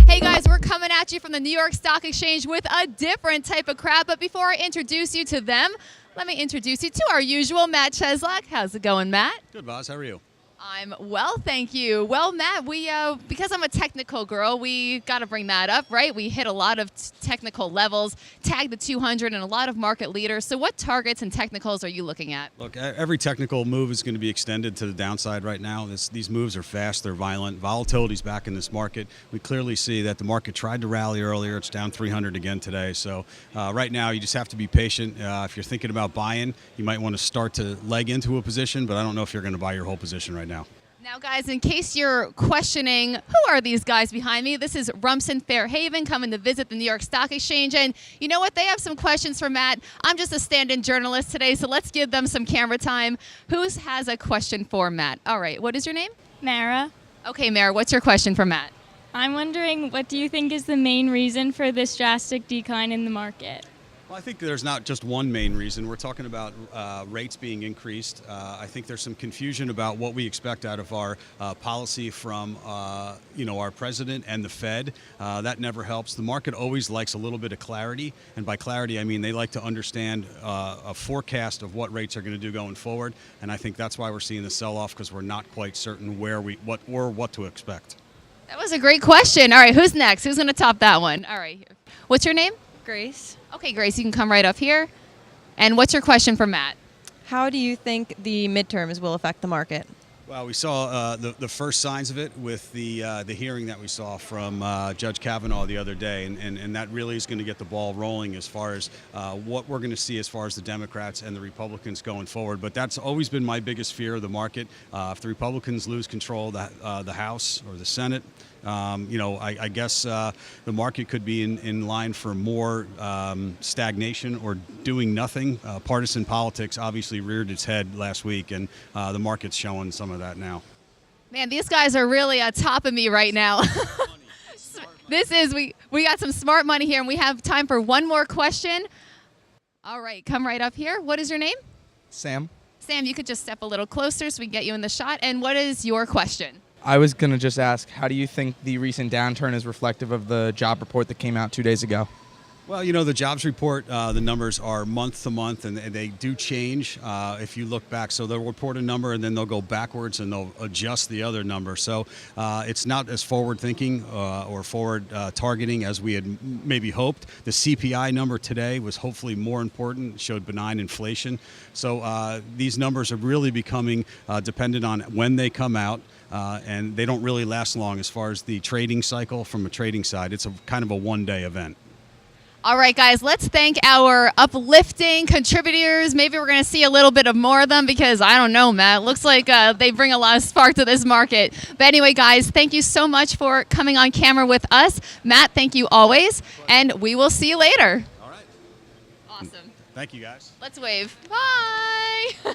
Hey guys, we're coming at you from the New York Stock Exchange with a different type of crowd. But before I introduce you to them, let me introduce you to our usual Matt Cheslock. How's it going, Matt? Good, boss. How are you? I'm well, thank you. Well, Matt, we because I'm a technical girl, we got to bring that up, right? We hit a lot of technical levels, tagged the 200 and a lot of market leaders. So what targets and technicals are you looking at? Look, every technical move is going to be extended to the downside right now. These moves are fast, they're violent. Volatility's back in this market. We clearly see that the market tried to rally earlier. It's down 300 again today. So right now, you just have to be patient. If you're thinking about buying, you might want to start to leg into a position, but I don't know if you're going to buy your whole position right now. Now, guys, in case you're questioning, who are these guys behind me? This is Rumson Fairhaven coming to visit the New York Stock Exchange. And you know what? They have some questions for Matt. I'm just a stand-in journalist today, so let's give them some camera time. Who has a question for Matt? All right. What is your name? Mara. Okay, Mara, what's your question for Matt? I'm wondering, what do you think is the main reason for this drastic decline in the market? Well, I think there's not just one main reason. We're talking about rates being increased. I think there's some confusion about what we expect out of our policy from, our president and the Fed. That never helps. The market always likes a little bit of clarity, and by clarity, I mean they like to understand a forecast of what rates are going to do going forward. And I think that's why we're seeing the sell-off, because we're not quite certain what to expect. That was a great question. All right, who's next? Who's going to top that one? All right, here. What's your name? Grace. Okay, Grace, you can come right up here. And what's your question for Matt? How do you think the midterms will affect the market? Well, we saw the first signs of it with the hearing that we saw from Judge Kavanaugh the other day, and that really is going to get the ball rolling as far as what we're going to see as far as the Democrats and the Republicans going forward. But that's always been my biggest fear of the market. If the Republicans lose control of the House or the Senate, I guess the market could be in line for more stagnation or doing nothing. Partisan politics obviously reared its head last week, and the market's showing some of that now. Man, these guys are really on top of me right now. We got some smart money here, and we have time for one more question. All right, come right up here. What is your name? Sam. Sam, you could just step a little closer so we can get you in the shot. And what is your question? I was going to just ask, how do you think the recent downturn is reflective of the job report that came out 2 days ago? Well, the jobs report, the numbers are month to month, and they do change if you look back. So they'll report a number, and then they'll go backwards, and they'll adjust the other number. So it's not as forward-thinking or forward-targeting as we had maybe hoped. The CPI number today was hopefully more important. It showed benign inflation. So these numbers are really becoming dependent on when they come out. And they don't really last long as far as the trading cycle from a trading side. It's kind of a one-day event. All right, guys, let's thank our uplifting contributors. Maybe we're going to see a little bit of more of them because, I don't know, Matt. Looks like they bring a lot of spark to this market. But anyway, guys, thank you so much for coming on camera with us. Matt, thank you always, and we will see you later. All right. Awesome. Thank you, guys. Let's wave. Bye.